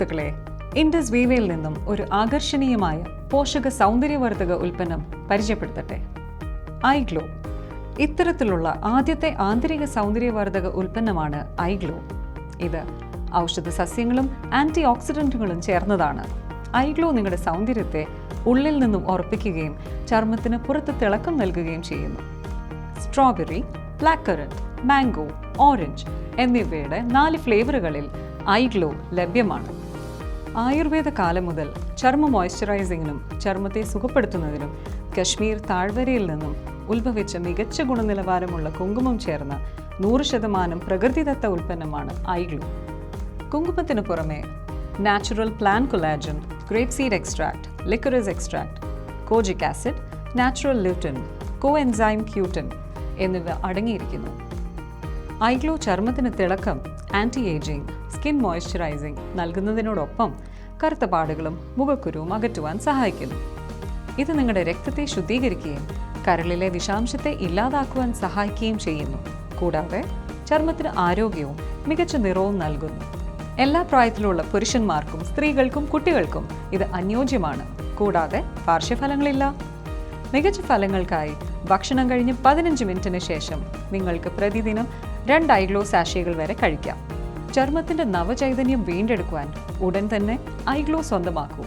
സുഹൃത്തുക്കളെ, ഇൻഡസ് വീവയിൽ നിന്നും ഒരു ആകർഷണീയമായ പോഷക സൗന്ദര്യവർദ്ധക ഉൽപ്പന്നം പരിചയപ്പെടുത്തട്ടെ. ഐഗ്ലോ. ഇത്തരത്തിലുള്ള ആദ്യത്തെ ആന്തരിക സൗന്ദര്യവർദ്ധക ഉൽപ്പന്നമാണ് ഐഗ്ലോ. ഇത് ഔഷധ സസ്യങ്ങളും ആന്റി ഓക്സിഡന്റുകളും ചേർന്നതാണ്. ഐഗ്ലോ നിങ്ങളുടെ സൗന്ദര്യത്തെ ഉള്ളിൽ നിന്നും ഉറപ്പിക്കുകയും ചർമ്മത്തിന് പുറത്ത് തിളക്കം നൽകുകയും ചെയ്യുന്നു. Strawberry, black currant, mango, orange എന്നിവയുടെ 4 ഫ്ലേവറുകളിൽ ഐഗ്ലോ ലഭ്യമാണ്. ആയുർവേദ കാലം മുതൽ ചർമ്മ മോയ്സ്ചറൈസിങ്ങിനും ചർമ്മത്തെ സുഖപ്പെടുത്തുന്നതിനും കശ്മീർ താഴ്വരയിൽ നിന്നും ഉത്ഭവിച്ച മികച്ച ഗുണനിലവാരമുള്ള കുങ്കുമം ചേർന്ന 100% പ്രകൃതിദത്ത ഉൽപ്പന്നമാണ് ഐഗ്ലോ. കുങ്കുമത്തിന് പുറമെ natural plant collagen, grape seed extract, liquorice extract, kojic acid, natural lutein, coenzyme Q ten എന്നിവ അടങ്ങിയിരിക്കുന്നു. ഐഗ്ലോ ചർമ്മത്തിന് തിളക്കം, ആൻറ്റി ഏജിംഗ്, സ്കിൻ മോയ്സ്ചറൈസിംഗ് നൽകുന്നതിനോടൊപ്പം കറുത്ത പാടുകളും മുഖക്കുരുവും അകറ്റുവാൻ സഹായിക്കുന്നു. ഇത് നിങ്ങളുടെ രക്തത്തെ ശുദ്ധീകരിക്കുകയും കരളിലെ വിഷാംശത്തെ ഇല്ലാതാക്കുവാൻ സഹായിക്കുകയും ചെയ്യുന്നു. കൂടാതെ ചർമ്മത്തിന് ആരോഗ്യവും മികച്ച നിറവും നൽകുന്നു. എല്ലാ പ്രായത്തിലുള്ള പുരുഷന്മാർക്കും സ്ത്രീകൾക്കും കുട്ടികൾക്കും ഇത് അനുയോജ്യമാണ്. കൂടാതെ പാർശ്വഫലങ്ങളില്ല. മികച്ച ഫലങ്ങൾക്കായി ഭക്ഷണം കഴിഞ്ഞ് 15 മിനിറ്റിന് ശേഷം നിങ്ങൾക്ക് പ്രതിദിനം 2 ഐഗ്ലോ സാഷേകൾ വരെ കഴിക്കാം. ചർമ്മത്തിന്റെ നവചൈതന്യം വീണ്ടെടുക്കുവാൻ ഉടൻ തന്നെ ഐഗ്ലോ സ്വന്തമാക്കൂ.